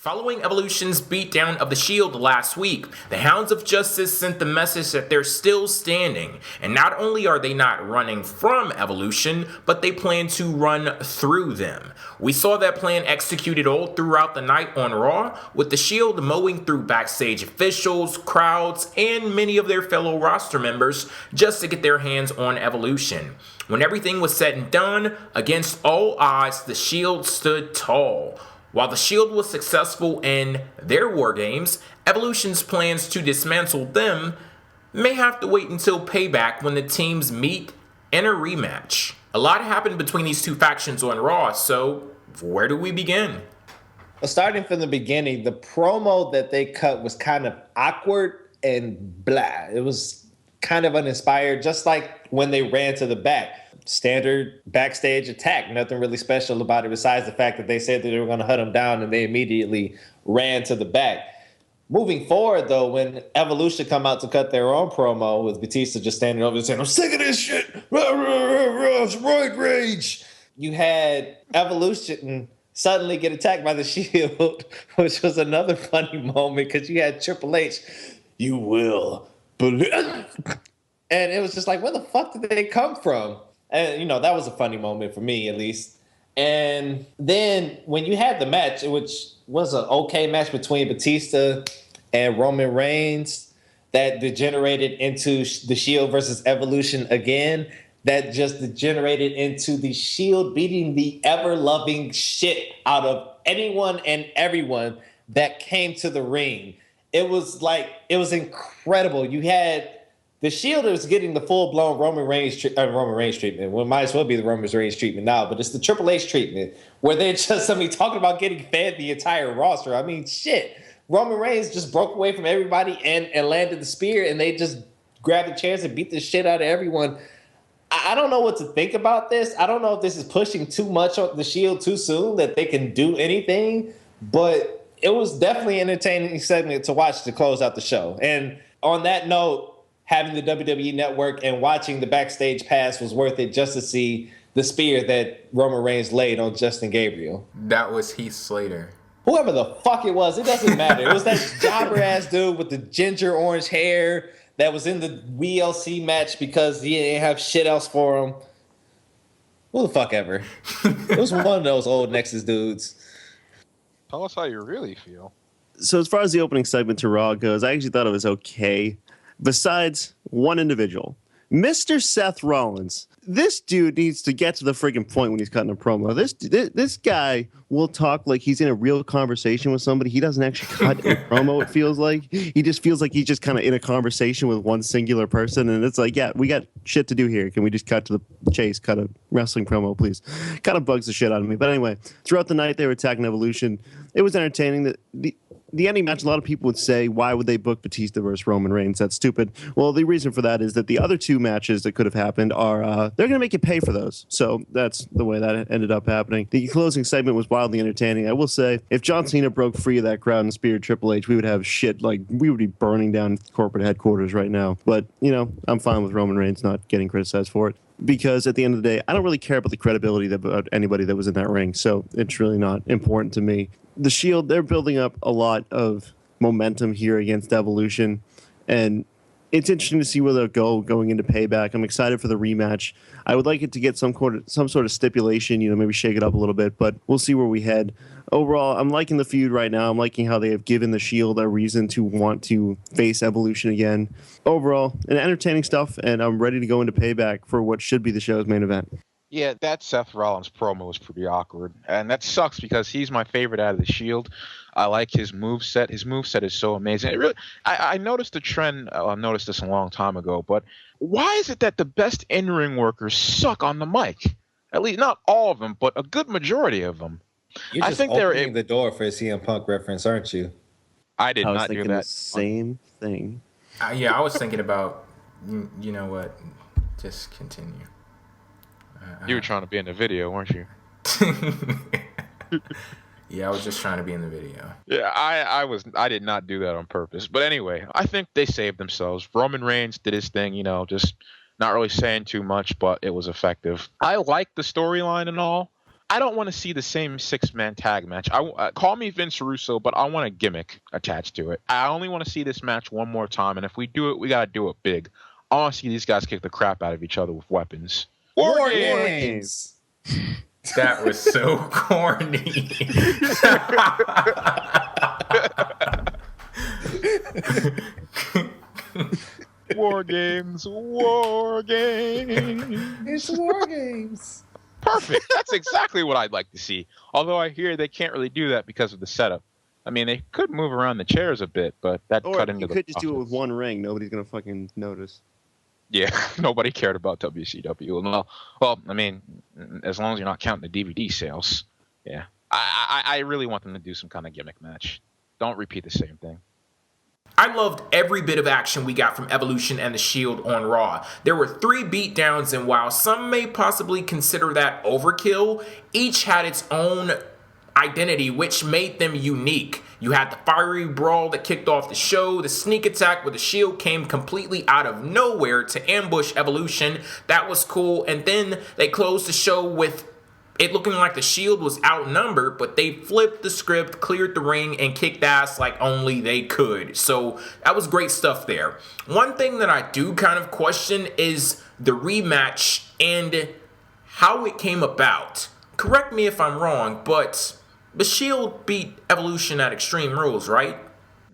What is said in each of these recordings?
Following Evolution's beatdown of the Shield last week, the Hounds of Justice sent the message that they're still standing, and not only are they not running from Evolution, but they plan to run through them. We saw that plan executed all throughout the night on Raw, with the Shield mowing through backstage officials, crowds, and many of their fellow roster members just to get their hands on Evolution. When everything was said and done, against all odds, the Shield stood tall. While the Shield was successful in their war games, Evolution's plans to dismantle them may have to wait until Payback when the teams meet in a rematch. A lot happened between these two factions on Raw, so where do we begin? Well, starting from the beginning, the promo that they cut was kind of awkward and blah. It was kind of uninspired, just like when they ran to the back. Standard backstage attack. Nothing really special about it besides the fact that they said that they were going to hunt him down and they immediately ran to the back. Moving forward, though, when Evolution come out to cut their own promo with Batista just standing over and saying, "I'm sick of this shit. Roid rage." You had Evolution suddenly get attacked by the Shield, which was another funny moment because you had Triple H, "You will believe." And it was just like, where the fuck did they come from? And, you know, that was a funny moment for me, at least. And then when you had the match, which was an okay match between Batista and Roman Reigns that degenerated into the Shield versus Evolution again, that just degenerated into the Shield beating the ever-loving shit out of anyone and everyone that came to the ring. It was incredible. You had the Shield is getting the full-blown Roman Reigns treatment. Well, it might as well be the Roman Reigns treatment now, but it's the Triple H treatment where they're just, talking about getting fed the entire roster. I mean, shit. Roman Reigns just broke away from everybody and landed the spear, and they just grabbed the chairs and beat the shit out of everyone. I don't know what to think about this. I don't know if this is pushing too much on the Shield too soon, that they can do anything, but it was definitely an entertaining segment to watch to close out the show. And on that note, having the WWE Network and watching the backstage pass was worth it just to see the spear that Roman Reigns laid on Justin Gabriel. That was Heath Slater. Whoever the fuck it was, it doesn't matter. It was that jobber-ass dude with the ginger orange hair that was in the WLC match because he didn't have shit else for him. Who the fuck ever. It was one of those old Nexus dudes. Tell us how you really feel. So as far as the opening segment to Raw goes, I actually thought it was okay. Besides one individual, Mr. Seth Rollins. This dude needs to get to the friggin' point when he's cutting a promo. This guy will talk like he's in a real conversation with somebody. He doesn't actually cut a promo, it feels like. He just feels like he's just kind of in a conversation with one singular person, and it's like, yeah, we got shit to do here. Can we just cut to the chase, cut a wrestling promo, please? Kind of bugs the shit out of me. But anyway, throughout the night, they were attacking Evolution. It was entertaining. The ending match, a lot of people would say, why would they book Batista versus Roman Reigns? That's stupid. Well, the reason for that is that the other two matches that could have happened are, they're going to make you pay for those. So that's the way that ended up happening. The closing segment was wildly entertaining. I will say, if John Cena broke free of that crowd and speared Triple H, we would have shit, like, we would be burning down corporate headquarters right now. But, you know, I'm fine with Roman Reigns not getting criticized for it. Because at the end of the day, I don't really care about the credibility of anybody that was in that ring. So it's really not important to me. The Shield, they're building up a lot of momentum here against Evolution. And it's interesting to see where they'll go going into Payback. I'm excited for the rematch. I would like it to get some sort of stipulation, maybe shake it up a little bit, but we'll see where we head. Overall, I'm liking the feud right now. I'm liking how they have given the Shield a reason to want to face Evolution again. Overall, an entertaining stuff, and I'm ready to go into Payback for what should be the show's main event. Yeah, that Seth Rollins promo was pretty awkward, and that sucks because he's my favorite out of the Shield. I like his moveset. His moveset is so amazing. I noticed a trend. I noticed this a long time ago, but why is it that the best in-ring workers suck on the mic? At least not all of them, but a good majority of them. You're just opening the door for a CM Punk reference, aren't you? I did not do that. The same thing. Yeah, I was thinking about, you know what, just continue. You were trying to be in the video, weren't you? Yeah, I was just trying to be in the video. Yeah, I did not do that on purpose. But anyway, I think they saved themselves. Roman Reigns did his thing, just not really saying too much, but it was effective. I like the storyline and all. I don't want to see the same 6-man tag match. Call me Vince Russo, but I want a gimmick attached to it. I only want to see this match one more time, and if we do it, we gotta do it big. I want to see these guys kick the crap out of each other with weapons. War Games. That was so corny. War Games, War Games. It's War Games. Perfect. That's exactly what I'd like to see. Although I hear they can't really do that because of the setup. I mean, they could move around the chairs a bit, but that cut into the. Or you could just do it with one ring. Nobody's gonna fucking notice. Yeah, nobody cared about WCW. Well, I mean, as long as you're not counting the DVD sales. Yeah, I really want them to do some kind of gimmick match. Don't repeat the same thing. I loved every bit of action we got from Evolution and The Shield on Raw. There were 3 beatdowns, and while some may possibly consider that overkill, each had its own identity, which made them unique. You had the fiery brawl that kicked off the show, the sneak attack where the Shield came completely out of nowhere to ambush Evolution. That was cool, and then they closed the show with it looking like the Shield was outnumbered, but they flipped the script, cleared the ring, and kicked ass like only they could. So that was great stuff there. One thing that I do kind of question is the rematch and how it came about. Correct me if I'm wrong, but the Shield beat Evolution at Extreme Rules, right?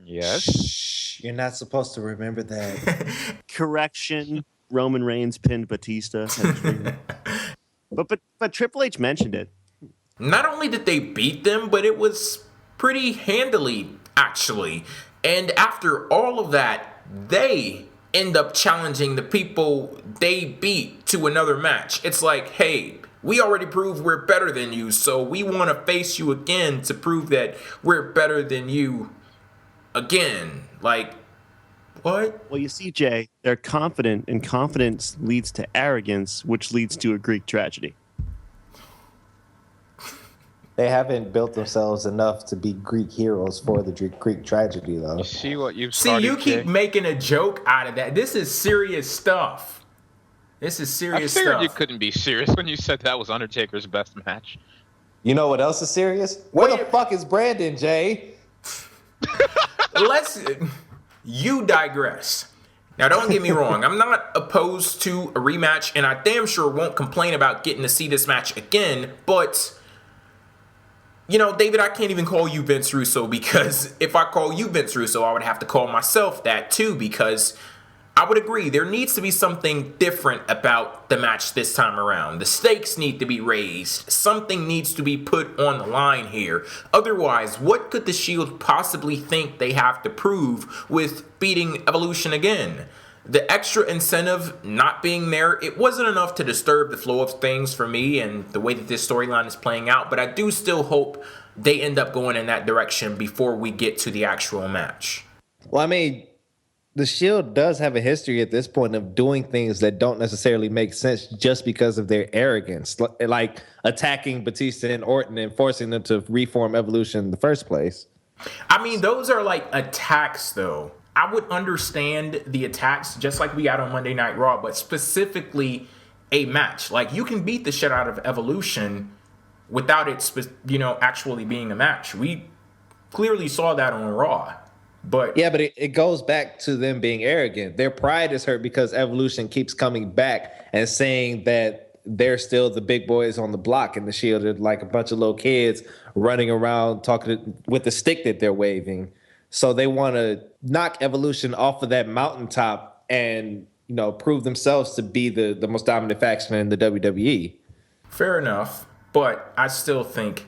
Yes. Shh, you're not supposed to remember that. Correction: Roman Reigns pinned Batista. But Triple H mentioned it. Not only did they beat them, but it was pretty handily, actually. And after all of that, they end up challenging the people they beat to another match. It's like, hey, we already proved we're better than you, so we want to face you again to prove that we're better than you again. Like, what? Well, you see, Jay, they're confident, and confidence leads to arrogance, which leads to a Greek tragedy. They haven't built themselves enough to be Greek heroes for the Greek tragedy, though. You see what you've See, started, you keep Jay? making a joke out of that. This is serious stuff. This is serious I figured stuff. you couldn't be serious when you said that was Undertaker's best match. You know what else is serious? Where the fuck is Brandon, Jay? You digress. Now, don't get me wrong. I'm not opposed to a rematch, and I damn sure won't complain about getting to see this match again, but, you know, David, I can't even call you Vince Russo, because if I call you Vince Russo, I would have to call myself that too, because I would agree there needs to be something different about the match this time around. The stakes need to be raised. Something needs to be put on the line here. Otherwise, what could the Shield possibly think they have to prove with beating Evolution again? The extra incentive not being there, it wasn't enough to disturb the flow of things for me and the way that this storyline is playing out, but I do still hope they end up going in that direction before we get to the actual match. Well, I mean, the Shield does have a history at this point of doing things that don't necessarily make sense just because of their arrogance, like attacking Batista and Orton and forcing them to reform Evolution in the first place. I mean, those are like attacks, though. I would understand the attacks just like we got on Monday Night Raw, but specifically a match. Like, you can beat the shit out of Evolution without it, actually being a match. We clearly saw that on Raw. But yeah, but it goes back to them being arrogant. Their pride is hurt because Evolution keeps coming back and saying that they're still the big boys on the block, and the Shield are like a bunch of little kids running around talking with the stick that they're waving. So they want to knock Evolution off of that mountaintop and, prove themselves to be the most dominant faction in the WWE. Fair enough, but I still think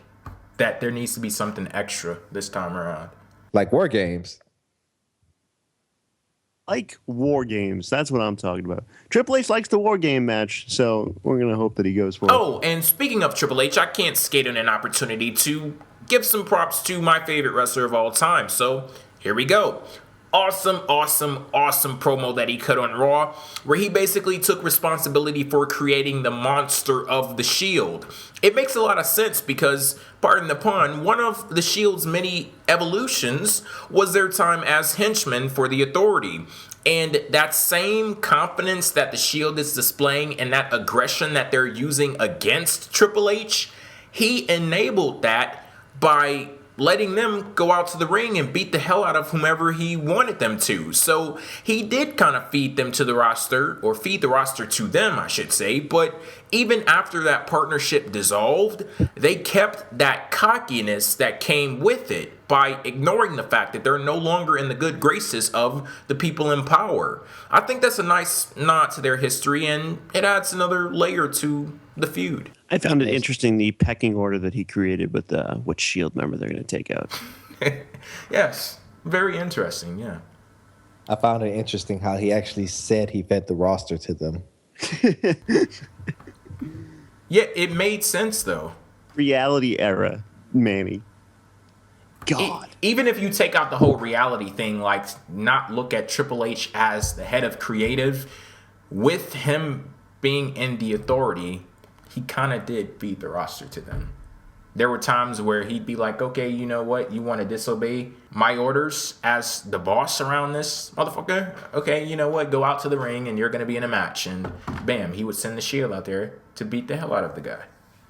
that there needs to be something extra this time around. Like War Games. Like War Games. That's what I'm talking about. Triple H likes the War Game match, so we're going to hope that he goes for it. Oh, and speaking of Triple H, I can't skate on an opportunity to give some props to my favorite wrestler of all time. So here we go. Awesome promo that he cut on Raw, where he basically took responsibility for creating the monster of the Shield. It makes a lot of sense because, pardon the pun, one of the Shield's many evolutions was their time as henchmen for the Authority. And that same confidence that the Shield is displaying and that aggression that they're using against Triple H he enabled that by letting them go out to the ring and beat the hell out of whomever he wanted them to. So he did kind of feed them to the roster, or feed the roster to them, I should say. But even after that partnership dissolved, they kept that cockiness that came with it by ignoring the fact that they're no longer in the good graces of the people in power. I think that's a nice nod to their history, and it adds another layer to the feud. I found it interesting, the pecking order that he created with which Shield member they're going to take out. Yes, very interesting, yeah. I found it interesting how he actually said he fed the roster to them. Yeah, it made sense, though. Reality era, Manny. God. Even if you take out the whole reality thing, like not look at Triple H as the head of creative, with him being in the authority, he kind of did feed the roster to them. There were times where he'd be like, okay, you know what? You want to disobey my orders as the boss around this motherfucker? Okay, you know what? Go out to the ring and you're going to be in a match. And bam, he would send the Shield out there to beat the hell out of the guy.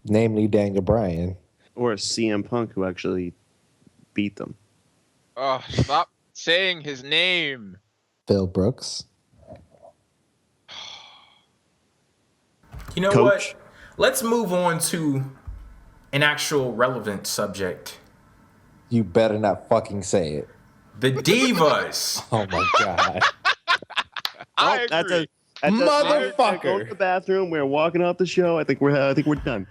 Namely Daniel Bryan. Or a CM Punk who actually beat them. Oh, stop saying his name. Phil Brooks. You know Coach. what? Let's move on to an actual relevant subject. You better not fucking say it. The Divas. Oh my God. I That's agree. a Motherfucker. Go to the bathroom. We're walking off the show. I think we're done.